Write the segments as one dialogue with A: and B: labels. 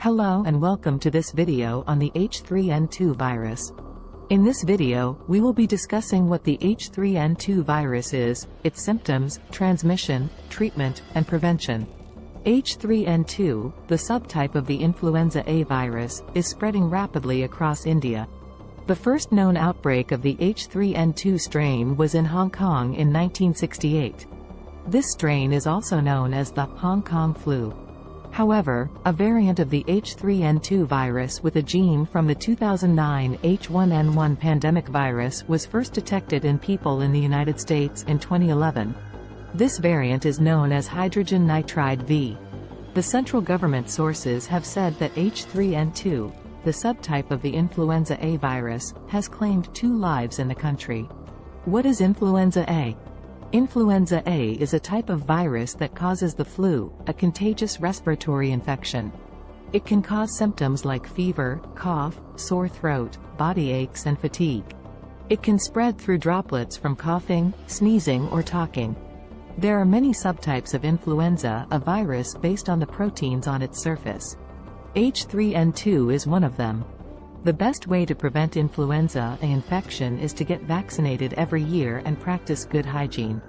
A: Hello and welcome to this video on the H3N2 virus. In this video, we will be discussing what the H3N2 virus is, its symptoms, transmission, treatment, and prevention. H3N2, the subtype of the influenza A virus, is spreading rapidly across India. The first known outbreak of the H3N2 strain was in Hong Kong in 1968. This strain is also known as the Hong Kong flu. However, a variant of the H3N2 virus with a gene from the 2009 H1N1 pandemic virus was first detected in people in the United States in 2011. This variant is known as hydrogen nitride V. The central government sources have said that H3N2, the subtype of the influenza A virus, has claimed 2 lives in the country. What is influenza A? Influenza A is a type of virus that causes the flu, a contagious respiratory infection. It can cause symptoms like fever, cough, sore throat, body aches and fatigue. It can spread through droplets from coughing, sneezing or talking. There are many subtypes of influenza, a virus based on the proteins on its surface. H3N2 is one of them. The best way to prevent influenza A infection is to get vaccinated every year and practice good hygiene.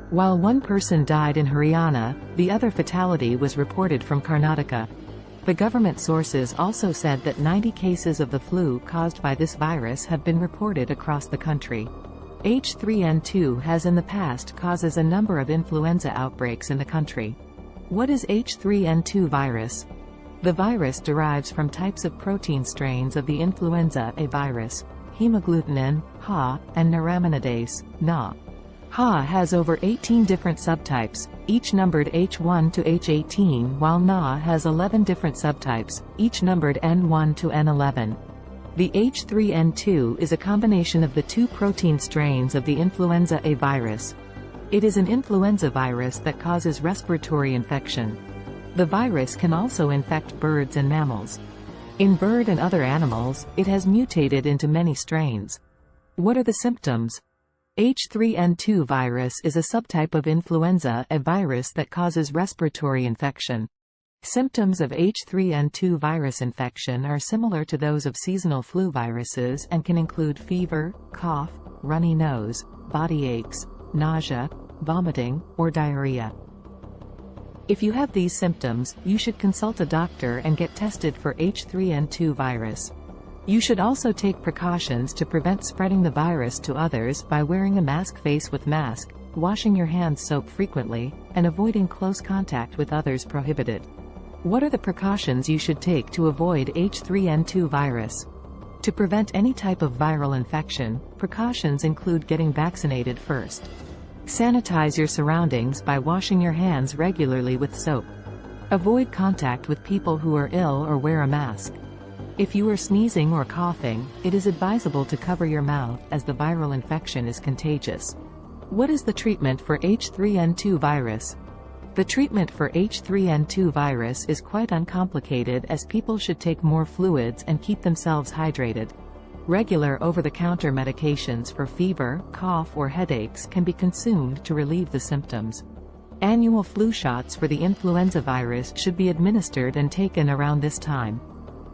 A: While one person died in Haryana, the other fatality was reported from Karnataka. The government sources also said that 90 cases of the flu caused by this virus have been reported across the country. H3N2 has in the past causes a number of influenza outbreaks in the country. What is H3N2 virus? The virus derives from types of protein strains of the influenza A virus, hemagglutinin, HA, and neuraminidase, NA. HA has over 18 different subtypes, each numbered H1 to H18, while NA has 11 different subtypes, each numbered N1 to N11. The H3N2 is a combination of the 2 protein strains of the influenza A virus. It is an influenza virus that causes respiratory infection. The virus can also infect birds and mammals. In bird and other animals, it has mutated into many strains. What are the symptoms? H3N2 virus is a subtype of influenza A virus that causes respiratory infection. Symptoms of H3N2 virus infection are similar to those of seasonal flu viruses and can include fever, cough, runny nose, body aches, nausea, vomiting, or diarrhea. If you have these symptoms, you should consult a doctor and get tested for H3N2 virus. You should also take precautions to prevent spreading the virus to others by wearing a mask face with mask, washing your hands soap frequently, and avoiding close contact with others prohibited. What are the precautions you should take to avoid H3N2 virus? To prevent any type of viral infection, precautions include getting vaccinated first. Sanitize your surroundings by washing your hands regularly with soap. Avoid contact with people who are ill or wear a mask. If you are sneezing or coughing, it is advisable to cover your mouth as the viral infection is contagious. What is the treatment for H3N2 virus? The treatment for H3N2 virus is quite uncomplicated as people should take more fluids and keep themselves hydrated. Regular over-the-counter medications for fever, cough or headaches can be consumed to relieve the symptoms. Annual flu shots for the influenza virus should be administered and taken around this time.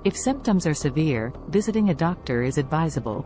A: If symptoms are severe, visiting a doctor is advisable.